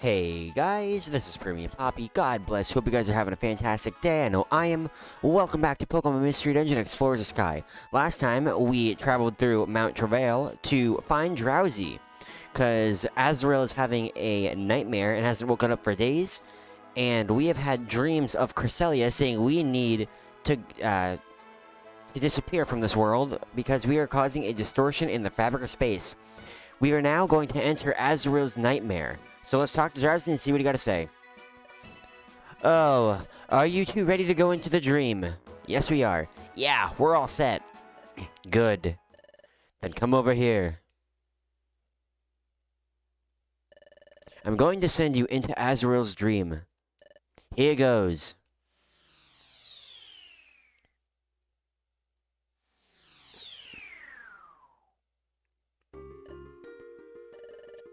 Hey guys, this is Premium Poppy. God bless. Hope you guys are having a fantastic day. I know I am. Welcome back to Pokemon Mystery Dungeon Explorers the Sky. Last time we traveled through Mount Travail to find Drowzee, because Azurill is having a nightmare and hasn't woken up for days, and we have had dreams of Cresselia saying we need to disappear from this world because we are causing a distortion in the fabric of space. We are now going to enter Azurill's nightmare. So let's talk to Drowzee and see what he got to say. Oh, are you two ready to go into the dream? Yes, we are. Yeah, we're all set. Good. Then come over here. I'm going to send you into Azurill's dream. Here goes.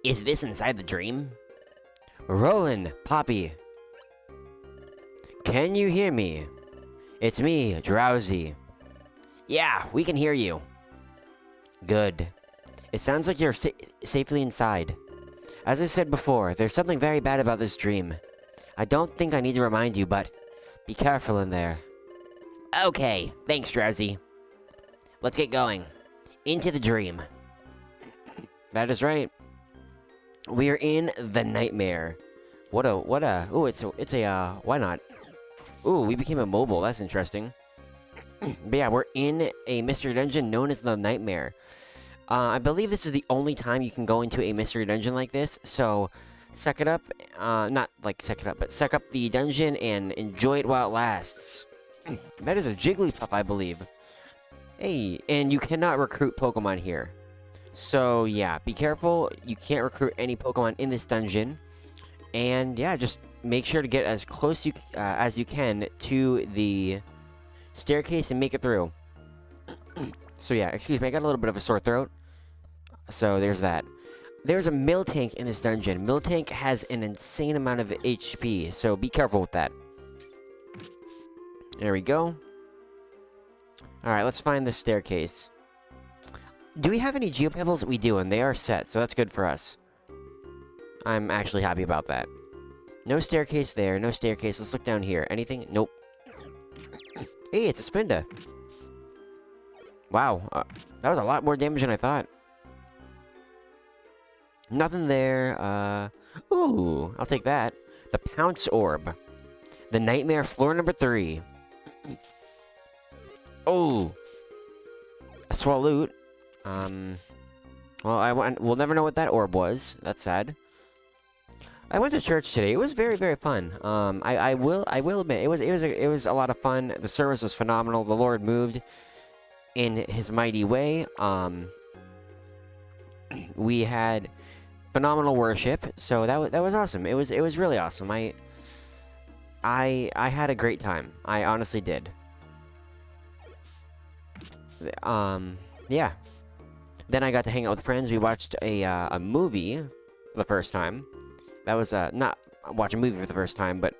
Is this inside the dream? Roland, Poppy. Can you hear me? It's me, Drowzee. Yeah, we can hear you. Good. It sounds like you're safely inside. As I said before, there's something very bad about this dream. I don't think I need to remind you, but be careful in there. Okay, thanks, Drowzee. Let's get going. Into the dream. That is right. We are in the nightmare. Ooh, it's a, why not? Ooh, we became immobile, that's interesting. But yeah, we're in a mystery dungeon known as the Nightmare. I believe this is the only time you can go into a mystery dungeon like this, so suck it up, not like suck it up, but suck up the dungeon and enjoy it while it lasts. That is a Jigglypuff, I believe. Hey, and you cannot recruit Pokemon here. So, yeah, be careful. You can't recruit any Pokemon in this dungeon. And, yeah, just make sure to get as close as you can to the staircase and make it through. So, yeah, excuse me, I got a little bit of a sore throat. So, there's that. There's a Miltank in this dungeon. Miltank has an insane amount of HP, so be careful with that. There we go. Alright, let's find the staircase. Do we have any Geopebbles? We do, and they are set, so that's good for us. I'm actually happy about that. No staircase there, no staircase. Let's look down here. Anything? Nope. Hey, it's a Spinda. Wow, that was a lot more damage than I thought. Nothing there. Ooh, I'll take that. The Pounce Orb. The Nightmare, floor number 3. Oh. A Swaloot. Well, we'll never know what that orb was. That's sad. I went to church today. It was very, very fun. I will admit, it was a lot of fun. The service was phenomenal. The Lord moved in His mighty way. We had phenomenal worship, so that was awesome. It was really awesome. I had a great time. I honestly did. Yeah. Then I got to hang out with friends. We watched a movie for the first time. That was, not watch a movie for the first time, but...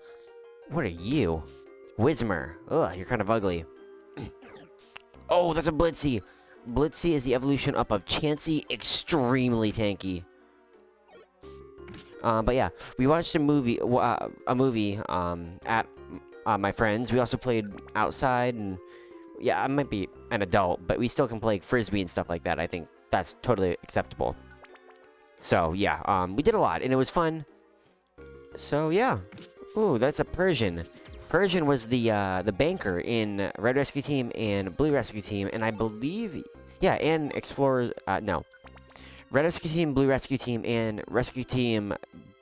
What are you? Whismer. Ugh, you're kind of ugly. Oh, that's a Blitzy! Blitzy is the evolution up of Chansey, extremely tanky. But yeah, we watched a movie, at my friends. We also played outside, and... Yeah, I might be an adult, but we still can play Frisbee and stuff like that. I think that's totally acceptable. So, yeah, we did a lot, and it was fun. So, yeah. Ooh, that's a Persian. Persian was the banker in Red Rescue Team and Blue Rescue Team, and I believe... Yeah, and Explorer... no. Red Rescue Team, Blue Rescue Team, and Rescue Team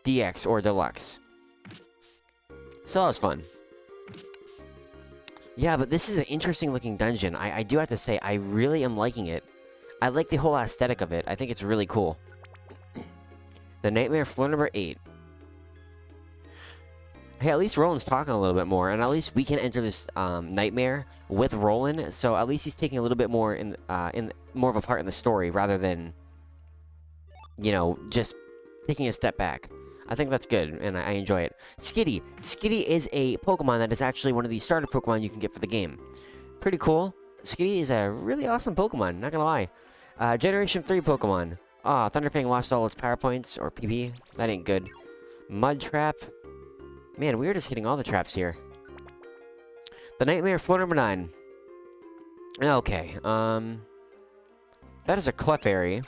DX or Deluxe. So that was fun. Yeah, but this is an interesting looking dungeon. I do have to say, I really am liking it. I like the whole aesthetic of it. I think it's really cool. The Nightmare, floor number 8. Hey, at least Roland's talking a little bit more, and at least we can enter this Nightmare with Roland, so at least he's taking a little bit more in more of a part in the story, rather than, you know, just taking a step back. I think that's good, and I enjoy it. Skitty. Skitty is a Pokemon that is actually one of the starter Pokemon you can get for the game. Pretty cool. Skitty is a really awesome Pokemon, not gonna lie. Generation 3 Pokemon. Ah, Thunderfang lost all its power points, or PP. That ain't good. Mud trap. Man, we're just hitting all the traps here. The nightmare, floor number 9. Okay, that is a Clefairy.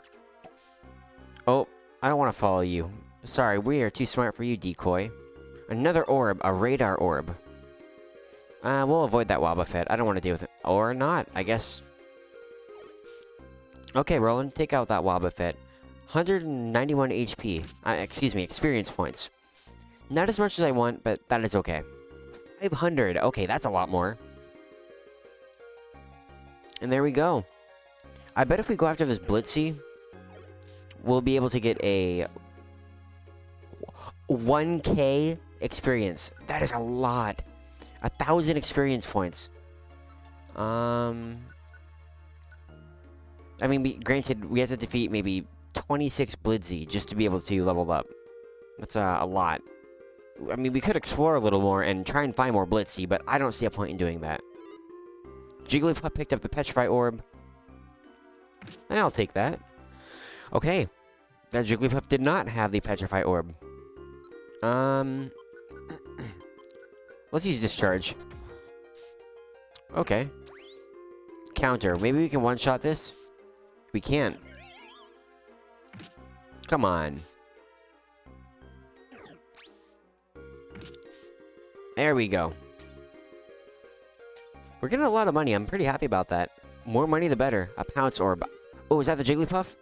Oh, I don't want to follow you. Sorry, we are too smart for you, decoy. Another orb, a radar orb. We'll avoid that Wobbuffet. I don't want to deal with it. Or not, I guess. Okay, Roland, take out that Wobbuffet. 191 HP. Excuse me, experience points. Not as much as I want, but that is okay. 500. Okay, that's a lot more. And there we go. I bet if we go after this Blitzy, we'll be able to get a 1K experience. That is a lot. 1,000 experience points. I mean, granted, we have to defeat maybe 26 Blitzy just to be able to level up. That's a lot. I mean, we could explore a little more and try and find more Blitzy, but I don't see a point in doing that. Jigglypuff picked up the Petrify Orb. I'll take that. Okay. That Jigglypuff did not have the Petrify Orb. Let's use Discharge. Okay. Counter. Maybe we can one-shot this? We can't. Come on. There we go. We're getting a lot of money. I'm pretty happy about that. More money, the better. A Pounce Orb. Oh, is that the Jigglypuff?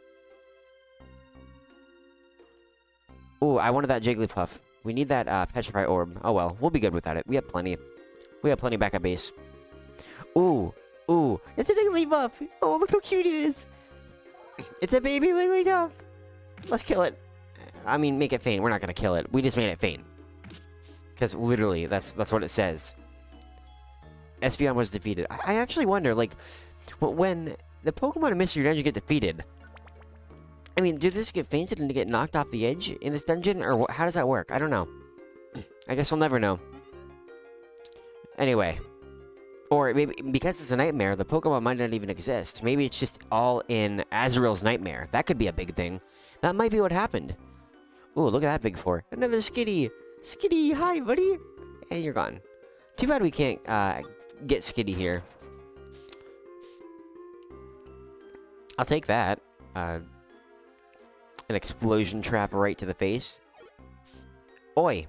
Oh, I wanted that Jigglypuff. We need that Petrify Orb. Oh well, we'll be good without it. We have plenty. We have plenty back at base. Ooh, ooh, it's a Jigglypuff. Oh, look how cute it is. It's a baby Wigglytuff. Let's kill it. I mean, make it faint. We're not gonna kill it. We just made it faint. Because literally, that's what it says. Espeon was defeated. I actually wonder, like, when the Pokemon in Mystery Dungeon get defeated, I mean, do this get fainted and get knocked off the edge in this dungeon? Or how does that work? I don't know. I guess we'll never know. Anyway. Or maybe, because it's a nightmare, the Pokemon might not even exist. Maybe it's just all in Azurill's nightmare. That could be a big thing. That might be what happened. Ooh, look at that big four. Another Skitty! Skitty, hi, buddy! And you're gone. Too bad we can't, get Skitty here. I'll take that. An explosion trap right to the face. Oi!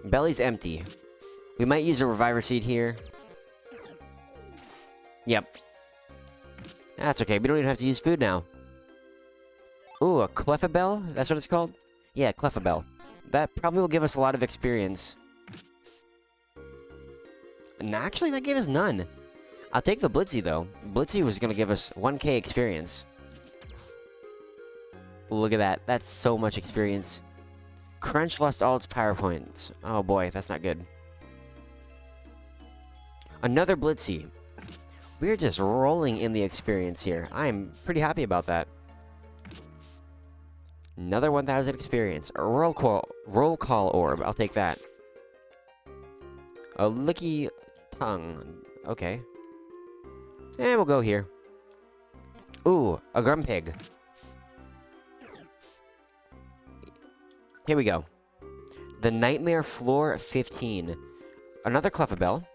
Belly's empty. We might use a Reviver Seed here. Yep. That's okay, we don't even have to use food now. Ooh, a Clefabell? That's what it's called? Yeah, Clefabell. That probably will give us a lot of experience. And actually, that gave us none. I'll take the Blitzy, though. Blitzy was going to give us 1K experience. Look at that. That's so much experience. Crunch lost all its power points. Oh boy, that's not good. Another Blitzy. We're just rolling in the experience here. I'm pretty happy about that. Another 1,000 experience. A roll call orb. I'll take that. A licky tongue. Okay. And we'll go here. Ooh, a Grumpig. Here we go. The Nightmare Floor 15. Another Clefabell.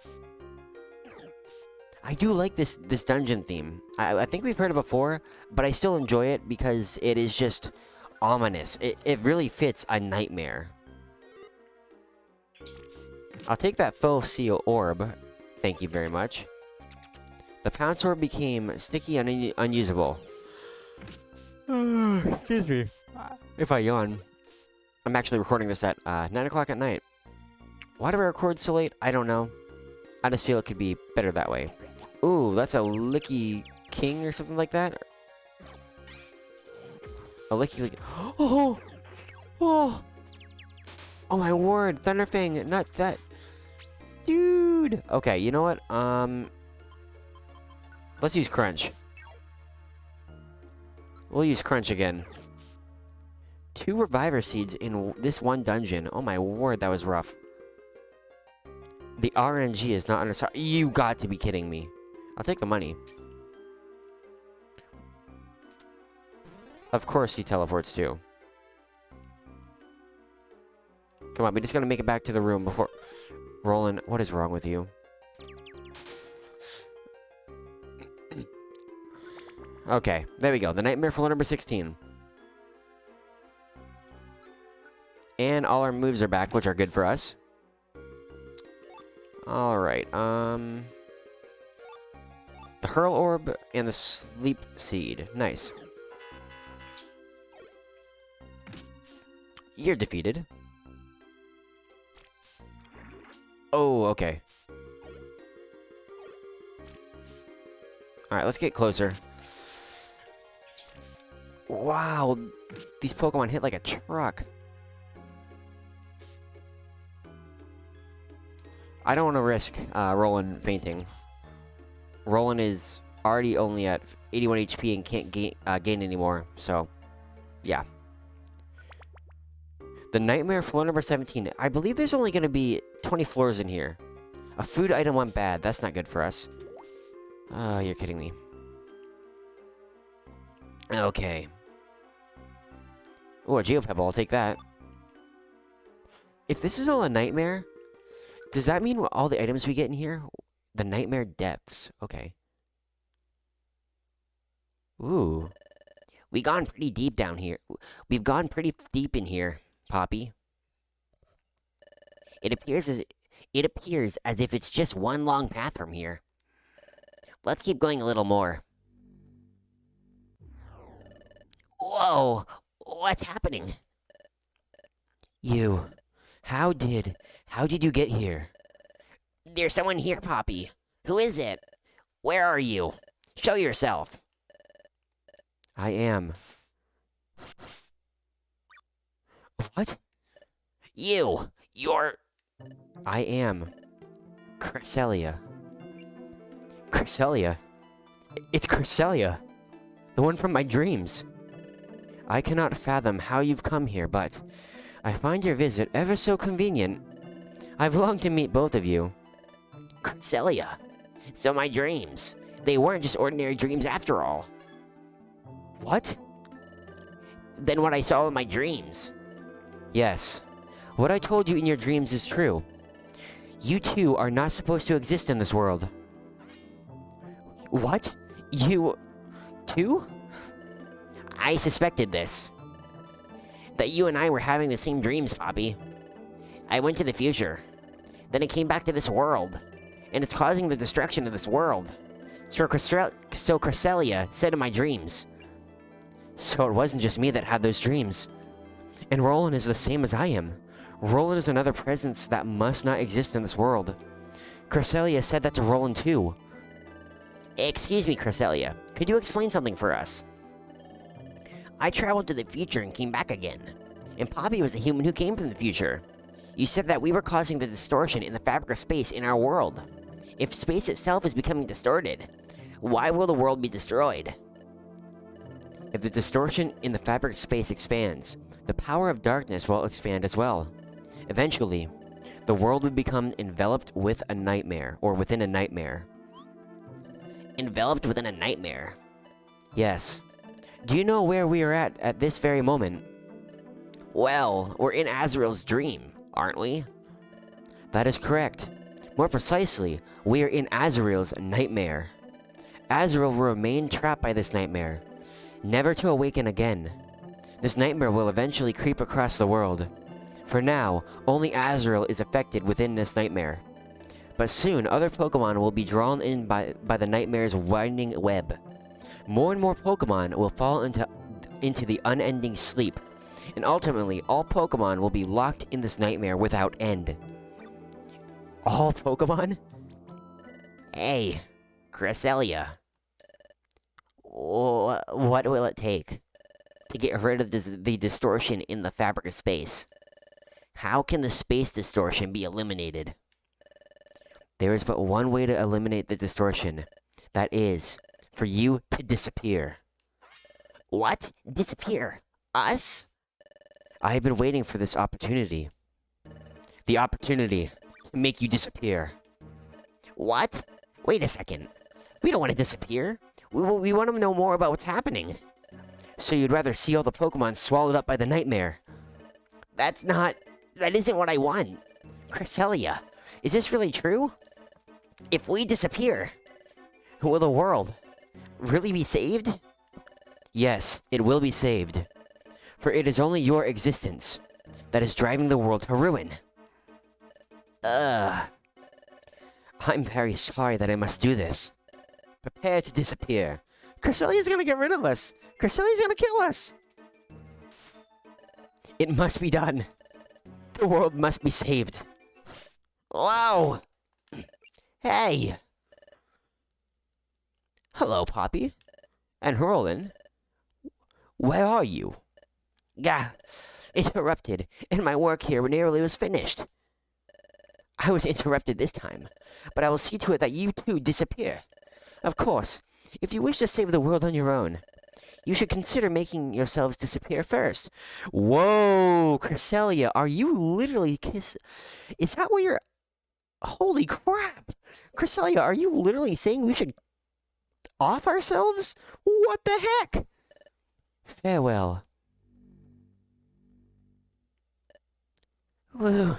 I do like this dungeon theme. I think we've heard it before, but I still enjoy it because it is just ominous. It really fits a nightmare. I'll take that Faux Seal Orb. Thank you very much. The Pounce Orb became sticky and unusable. Excuse me. If I yawn. I'm actually recording this at 9 o'clock at night. Why do I record so late? I don't know. I just feel it could be better that way. Ooh, that's a Licky King or something like that. A Licky... Oh! Oh! Oh my word! Thunderfang! Not that... Dude! Okay, you know what? Let's use Crunch. We'll use Crunch again. 2 Reviver Seeds in this one dungeon. Oh my word, that was rough. The RNG is not under... You got to be kidding me. I'll take the money. Of course he teleports too. Come on, we just gotta make it back to the room before... Roland, what is wrong with you? Okay, there we go. The nightmare floor number 16. And all our moves are back, which are good for us. Alright, the Hurl Orb and the Sleep Seed. Nice. You're defeated. Oh, okay. Alright, let's get closer. Wow, these Pokemon hit like a truck. I don't want to risk Roland fainting. Roland is already only at 81 HP and can't gain anymore, so yeah. The Nightmare floor number 17. I believe there's only going to be 20 floors in here. A food item went bad. That's not good for us. Oh, you're kidding me. Okay. Oh, a Geopebble. I'll take that. If this is all a nightmare, does that mean all the items we get in here? The Nightmare Depths. Okay. Ooh. We've gone pretty deep down here. We've gone pretty deep in here, Poppy. It appears as if it's just one long path from here. Let's keep going a little more. Whoa! What's happening? You. How did you get here? There's someone here, Poppy. Who is it? Where are you? Show yourself. I am. What? You're... I am. Cresselia. Cresselia? It's Cresselia. The one from my dreams. I cannot fathom how you've come here, but I find your visit ever so convenient. I've longed to meet both of you. Cresselia. So my dreams. They weren't just ordinary dreams after all. What? Then what I saw in my dreams. Yes. What I told you in your dreams is true. You two are not supposed to exist in this world. What? You... two? I suspected this. That you and I were having the same dreams, Poppy. I went to the future. Then I came back to this world. And it's causing the destruction of this world. So Cresselia said in my dreams. So it wasn't just me that had those dreams. And Roland is the same as I am. Roland is another presence that must not exist in this world. Cresselia said that to Roland too. Excuse me, Cresselia. Could you explain something for us? I traveled to the future and came back again. And Poppy was a human who came from the future. You said that we were causing the distortion in the fabric of space in our world. If space itself is becoming distorted, why will the world be destroyed? If the distortion in the fabric of space expands, the power of darkness will expand as well. Eventually, the world would become enveloped with a nightmare, or within a nightmare. Enveloped within a nightmare? Yes. Do you know where we are at this very moment? Well, we're in Azurill's dream, aren't we? That is correct. More precisely, we are in Azurill's nightmare. Azurill will remain trapped by this nightmare, never to awaken again. This nightmare will eventually creep across the world. For now, only Azurill is affected within this nightmare. But soon, other Pokemon will be drawn in by the nightmare's widening web. More and more Pokemon will fall into the unending sleep, and ultimately, all Pokemon will be locked in this nightmare without end. All Pokemon? Hey, Cresselia. What will it take to get rid of the distortion in the fabric of space? How can the space distortion be eliminated? There is but one way to eliminate the distortion. That is, for you to disappear. What? Disappear? Us? I have been waiting for this opportunity. The opportunity to make you disappear. What? Wait a second. We don't want to disappear. We want to know more about what's happening. So you'd rather see all the Pokemon swallowed up by the nightmare. That's not... That isn't what I want. Cresselia, is this really true? If we disappear, will the world really be saved? Yes, it will be saved. For it is only your existence that is driving the world to ruin. I'm very sorry that I must do this. Prepare to disappear. Cresselia's gonna get rid of us. Cresselia's gonna kill us. It must be done. The world must be saved. Wow. Hey. Hello, Poppy. And Roland. Where are you? Gah. Interrupted, and my work here nearly was finished. I was interrupted this time, but I will see to it that you too disappear. Of course, if you wish to save the world on your own, you should consider making yourselves disappear first. Whoa, Cresselia, are you literally Is that what you're... Holy crap! Cresselia, are you literally saying we should off ourselves? What the heck? Farewell. Woo.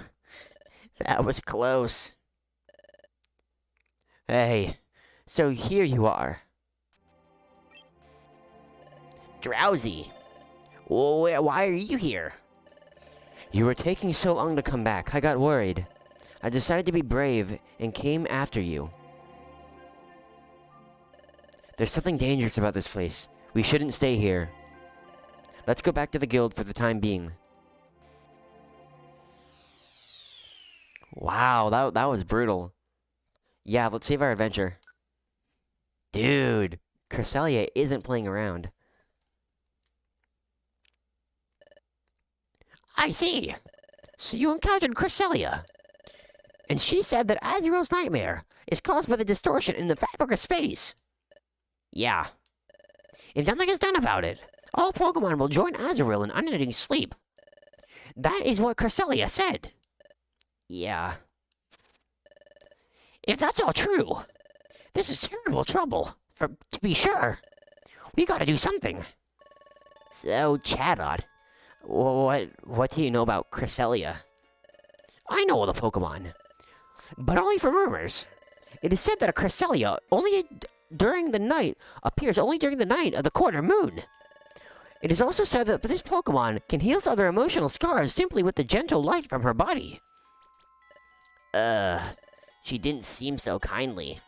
That was close. Hey, so here you are. Drowzee. Why are you here? You were taking so long to come back. I got worried. I decided to be brave and came after you. There's something dangerous about this place. We shouldn't stay here. Let's go back to the guild for the time being. Wow, that was brutal. Yeah, let's save our adventure. Dude, Cresselia isn't playing around. I see. So you encountered Cresselia. And she said that Azurill's nightmare is caused by the distortion in the fabric of space. Yeah. If nothing is done about it, all Pokemon will join Azurill in unending sleep. That is what Cresselia said. Yeah. If that's all true, this is terrible trouble, to be sure. We gotta do something. So, Chatot, what do you know about Cresselia? I know all the Pokemon, but only from rumors. It is said that a Cresselia appears only during the night of the quarter moon. It is also said that this Pokemon can heal other emotional scars simply with the gentle light from her body. She didn't seem so kindly.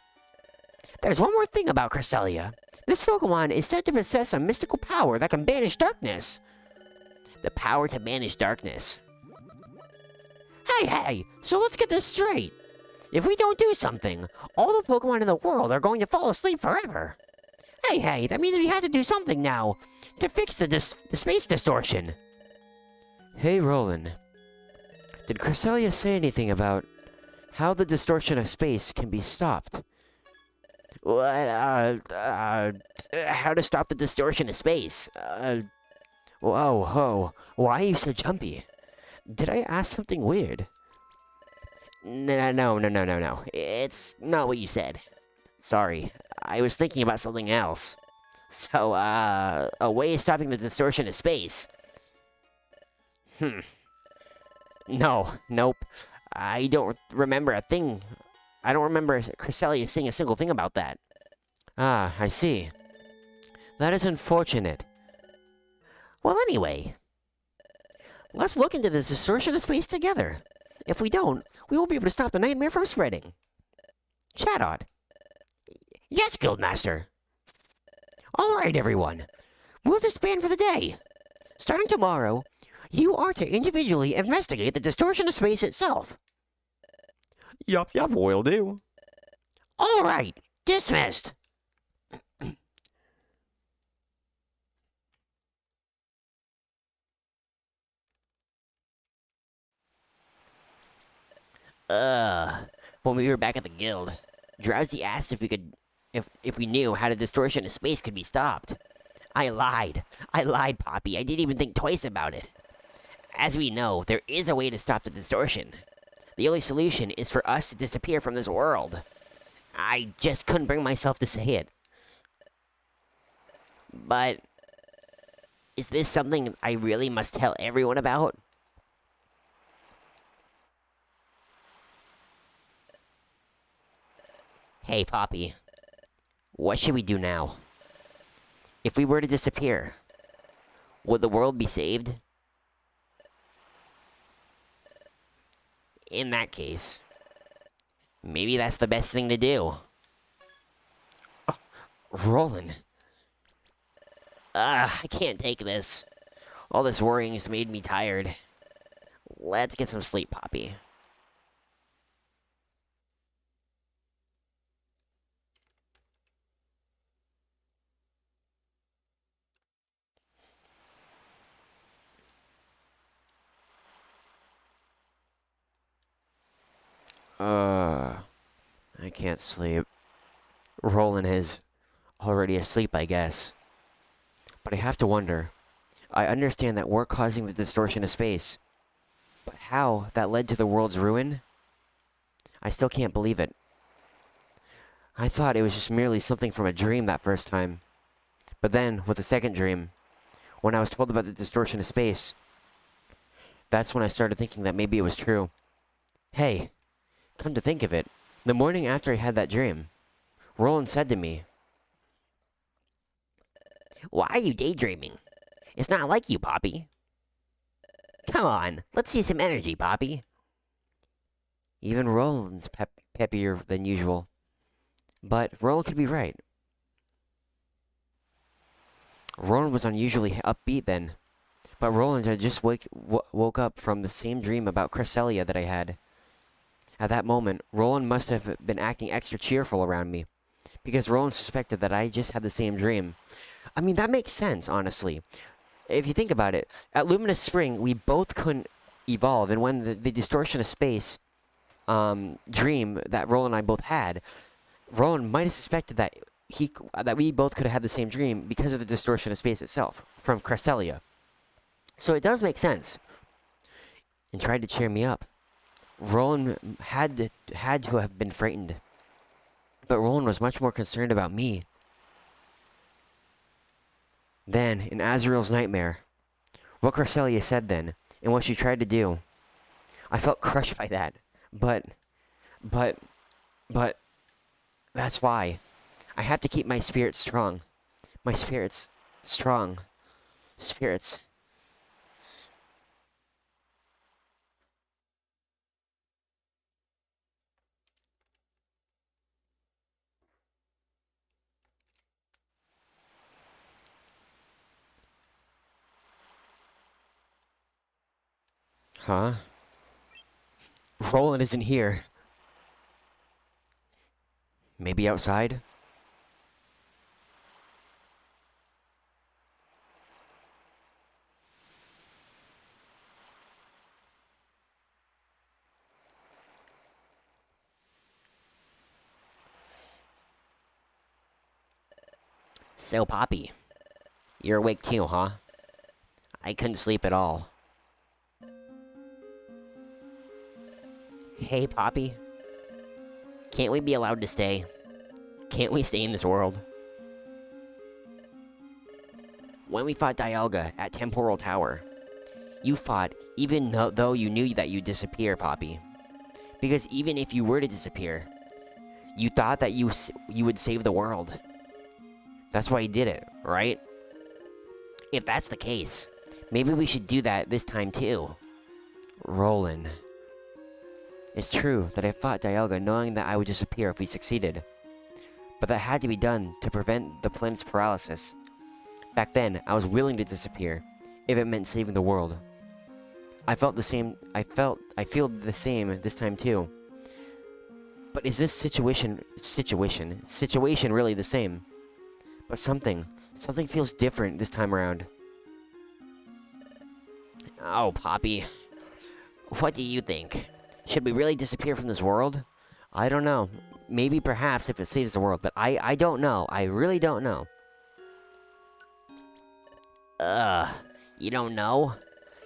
There's one more thing about Cresselia. This Pokemon is said to possess a mystical power that can banish darkness. The power to banish darkness. Hey, so let's get this straight. If we don't do something, all the Pokemon in the world are going to fall asleep forever. Hey, that means we have to do something now to fix the space distortion. Hey, Roland. Did Cresselia say anything about how the distortion of space can be stopped? What, how to stop the distortion of space? Whoa, why are you so jumpy? Did I ask something weird? No. It's not what you said. Sorry, I was thinking about something else. So, a way of stopping the distortion of space. Nope. I don't remember a thing. I don't remember Cresselia saying a single thing about that. Ah, I see. That is unfortunate. Well, anyway, let's look into this distortion of space together. If we don't, we won't be able to stop the nightmare from spreading. Chatot. Yes, Guildmaster. Alright, everyone. We'll disband for the day. Starting tomorrow, you are to individually investigate the distortion of space itself. Yup, will do. Alright, dismissed. When we were back at the guild, Drowzee asked if we knew how the distortion of space could be stopped. I lied, Poppy. I didn't even think twice about it. As we know, there is a way to stop the distortion. The only solution is for us to disappear from this world. I just couldn't bring myself to say it. But is this something I really must tell everyone about? Hey, Poppy. What should we do now? If we were to disappear, would the world be saved? In that case, maybe that's the best thing to do. Roland. I can't take this. All this worrying has made me tired. Let's get some sleep, Poppy. I can't sleep. Roland is already asleep, I guess. But I have to wonder. I understand that we're causing the distortion of space. But how that led to the world's ruin? I still can't believe it. I thought it was just merely something from a dream that first time. But then, with the second dream, when I was told about the distortion of space, that's when I started thinking that maybe it was true. Hey, come to think of it, the morning after I had that dream, Roland said to me, "Why are you daydreaming? It's not like you, Poppy. Come on, let's see some energy, Poppy." Even Roland's peppier than usual. But Roland could be right. Roland was unusually upbeat then. But Roland had just woke up from the same dream about Cresselia that I had. At that moment, Roland must have been acting extra cheerful around me. Because Roland suspected that I just had the same dream. I mean, that makes sense, honestly. If you think about it, at Luminous Spring, we both couldn't evolve. And when the distortion of space dream that Roland and I both had, Roland might have suspected that we both could have had the same dream because of the distortion of space itself from Cresselia. So it does make sense. And tried to cheer me up. Roland had to have been frightened. But Roland was much more concerned about me. Then, in Azurill's nightmare, what Cresselia said then, and what she tried to do, I felt crushed by that. But, that's why. I have to keep my spirits strong. My spirits strong. Spirits. Huh? Roland isn't here. Maybe outside? So, Poppy, you're awake too, huh? I couldn't sleep at all. Hey, Poppy. Can't we be allowed to stay? Can't we stay in this world? When we fought Dialga at Temporal Tower, you fought even though you knew that you'd disappear, Poppy. Because even if you were to disappear, you thought that you would save the world. That's why you did it, right? If that's the case, maybe we should do that this time too. Roland. It's true that I fought Dialga knowing that I would disappear if we succeeded. But that had to be done to prevent the planet's paralysis. Back then, I was willing to disappear, if it meant saving the world. I feel the same this time too. But is this situation really the same? But something feels different this time around. Oh, Poppy. What do you think? Should we really disappear from this world? I don't know. Maybe perhaps if it saves the world, but I don't know. I really don't know. You don't know?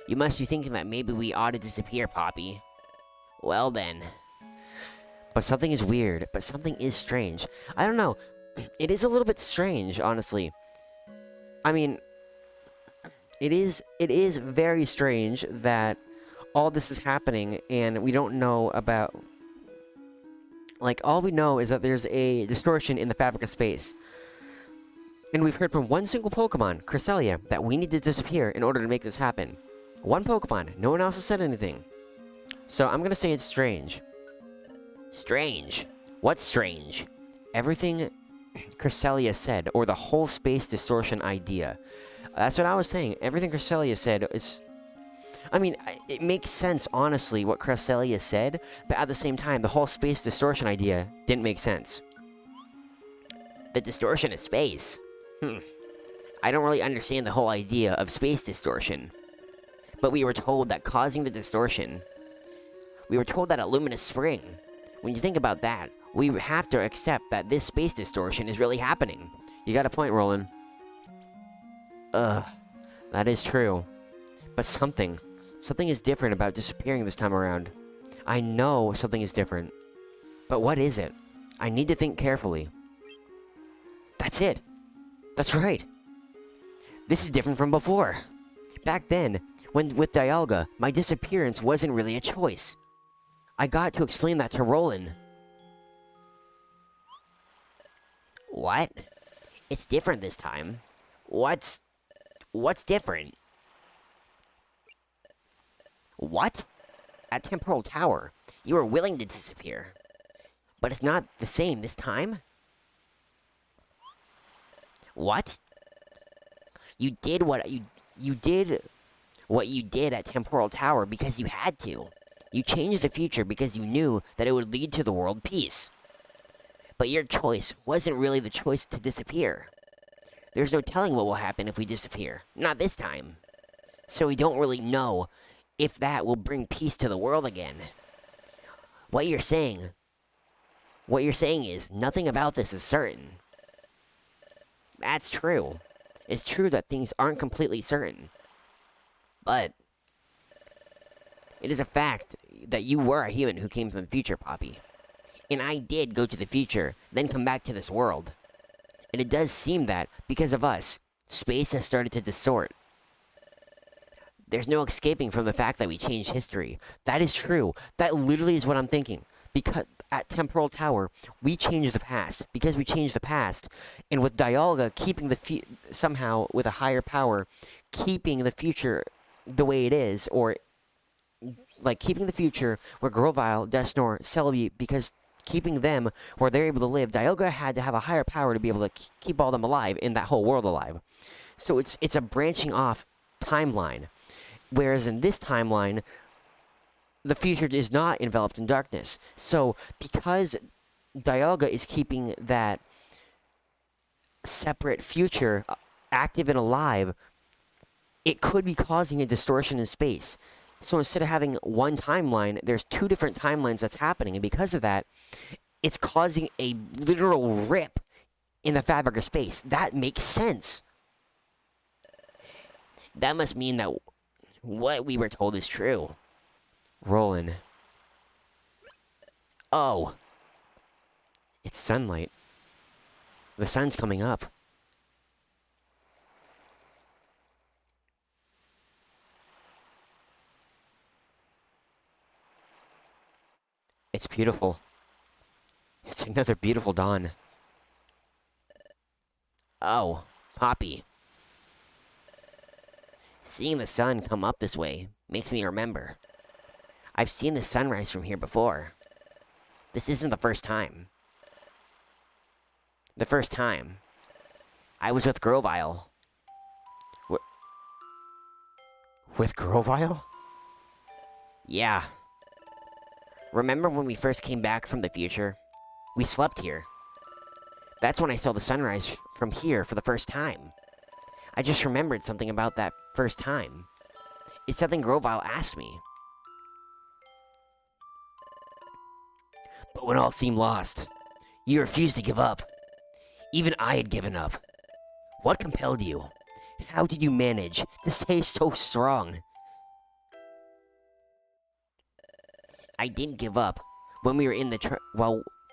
You must be thinking that maybe we ought to disappear, Poppy. Well then. But something is weird, but something is strange. I don't know. It is a little bit strange, honestly. I mean, it is very strange that all this is happening and we don't know about Like, all we know is that there's a distortion in the fabric of space. And we've heard from one single Pokemon, Cresselia, that we need to disappear in order to make this happen. One Pokemon. No one else has said anything. So I'm gonna say it's strange. Strange? What's strange? Everything Cresselia said, or the whole space distortion idea. That's what I was saying. Everything Cresselia said is... I mean, it makes sense, honestly, what Cresselia said, but at the same time, the whole space distortion idea didn't make sense. The distortion of space? I don't really understand the whole idea of space distortion. But we were told that causing the distortion... We were told that a luminous spring. When you think about that, we have to accept that this space distortion is really happening. You got a point, Roland. Ugh. That is true. But something is different about disappearing this time around. I know something is different. But what is it? I need to think carefully. That's it. That's right. This is different from before. Back then, with Dialga, my disappearance wasn't really a choice. I got to explain that to Roland. What? It's different this time. What's different? What? At Temporal Tower, you were willing to disappear. But it's not the same this time? What? You did what you did what you did at Temporal Tower because you had to. You changed the future because you knew that it would lead to the world peace. But your choice wasn't really the choice to disappear. There's no telling what will happen if we disappear. Not this time. So we don't really know if that will bring peace to the world again. What you're saying is nothing about this is certain. That's true. It's true that things aren't completely certain. But it is a fact that you were a human who came from the future, Poppy. And I did go to the future, then come back to this world. And it does seem that, because of us, space has started to distort. There's no escaping from the fact that we changed history. That is true. That literally is what I'm thinking. Because at Temporal Tower, we changed the past. Because we changed the past, and with Dialga keeping the somehow with a higher power, keeping the future the way it is, or like keeping the future where Grovyle, Dusknoir, Celebi, because keeping them where they're able to live, Dialga had to have a higher power to be able to keep all them alive in that whole world alive. So it's a branching off timeline. Whereas in this timeline, the future is not enveloped in darkness. So because Dialga is keeping that separate future active and alive, it could be causing a distortion in space. So instead of having one timeline, there's two different timelines that's happening. And because of that, it's causing a literal rip in the fabric of space. That makes sense. That must mean that what we were told is true. Roland. Oh. It's sunlight. The sun's coming up. It's beautiful. It's another beautiful dawn. Oh, Poppy. Seeing the sun come up this way makes me remember. I've seen the sunrise from here before. This isn't the first time. The first time, I was with Grovyle. With Grovyle? Yeah. Remember when we first came back from the future? We slept here. That's when I saw the sunrise from here for the first time. I just remembered something about that first time. It's something Grovyle asked me. But when all seemed lost, you refused to give up. Even I had given up. What compelled you? How did you manage to stay so strong? I didn't give up when we were in the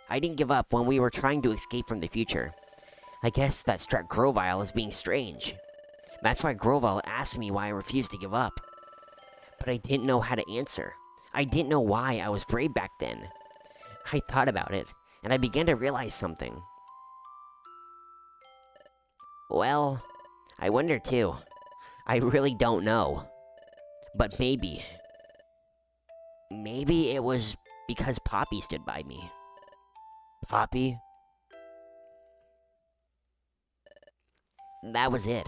I didn't give up when we were trying to escape from the future. I guess that struck Grovyle as being strange. That's why Grovyle asked me why I refused to give up. But I didn't know how to answer. I didn't know why I was brave back then. I thought about it, and I began to realize something. Well, I wonder too. I really don't know. But maybe it was because Poppy stood by me. Poppy? That was it.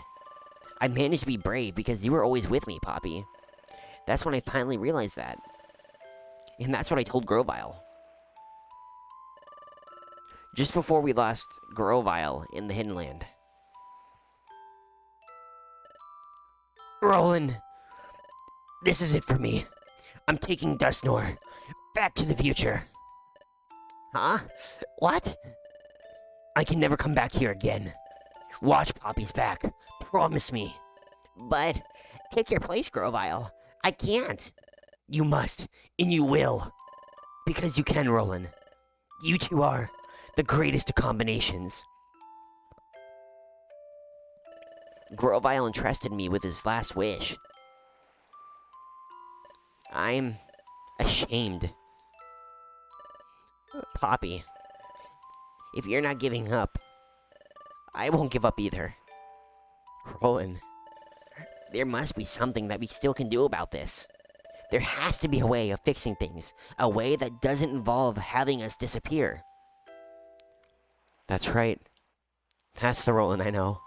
I managed to be brave because you were always with me, Poppy. That's when I finally realized that. And that's what I told Grovyle. Just before we lost Grovyle in the Hidden Land. Roland, this is it for me. I'm taking Dustnor back to the future. Huh? What? I can never come back here again. Watch Poppy's back. Promise me. But take your place, Grovyle. I can't. You must, and you will. Because you can, Roland. You two are the greatest of combinations. Grovyle entrusted me with his last wish. I'm ashamed. Poppy, if you're not giving up, I won't give up either. Roland, there must be something that we still can do about this. There has to be a way of fixing things, a way that doesn't involve having us disappear. That's right. That's the Roland I know.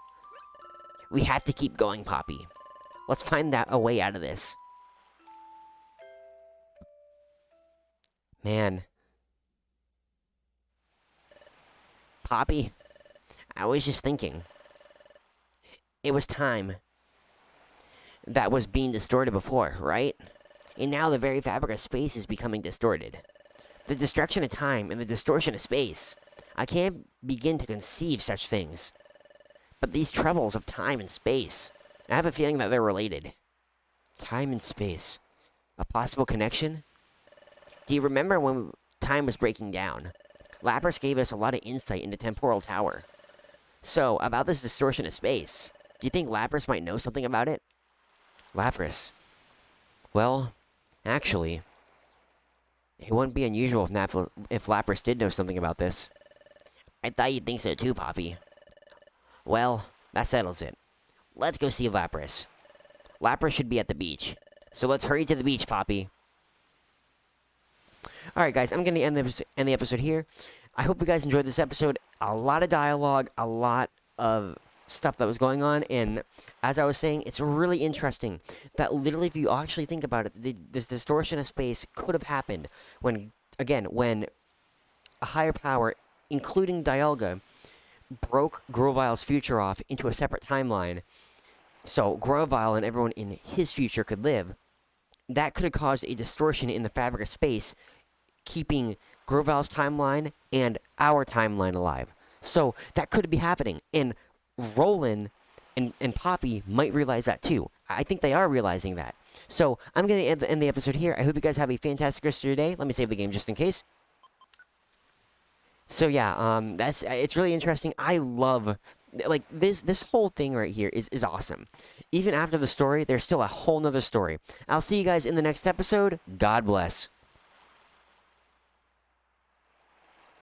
We have to keep going, Poppy. Let's find a way out of this. Man. Poppy, I was just thinking. It was time that was being distorted before, right? And now the very fabric of space is becoming distorted. The destruction of time and the distortion of space. I can't begin to conceive such things. But these troubles of time and space, I have a feeling that they're related. Time and space. A possible connection? Do you remember when time was breaking down? Lapras gave us a lot of insight into Temporal Tower. So, about this distortion of space, do you think Lapras might know something about it? Lapras. Well, actually, it wouldn't be unusual if Lapras did know something about this. I thought you'd think so too, Poppy. Well, that settles it. Let's go see Lapras. Lapras should be at the beach. So let's hurry to the beach, Poppy. Alright guys, I'm going to end the episode here. I hope you guys enjoyed this episode. A lot of dialogue, a lot of stuff that was going on, and as I was saying, it's really interesting that literally if you actually think about it, this distortion of space could have happened when a higher power, including Dialga, broke Grovyle's future off into a separate timeline, so Grovyle and everyone in his future could live. That could have caused a distortion in the fabric of space, keeping Grovyle's timeline and our timeline alive. So that could be happening, and Roland and Poppy might realize that too. I think they are realizing that. So I'm going to end the episode here. I hope you guys have a fantastic rest of your day. Let me save the game just in case. So yeah, it's really interesting. I love, like, this whole thing right here is awesome. Even after the story, there's still a whole nother story. I'll see you guys in the next episode. God bless.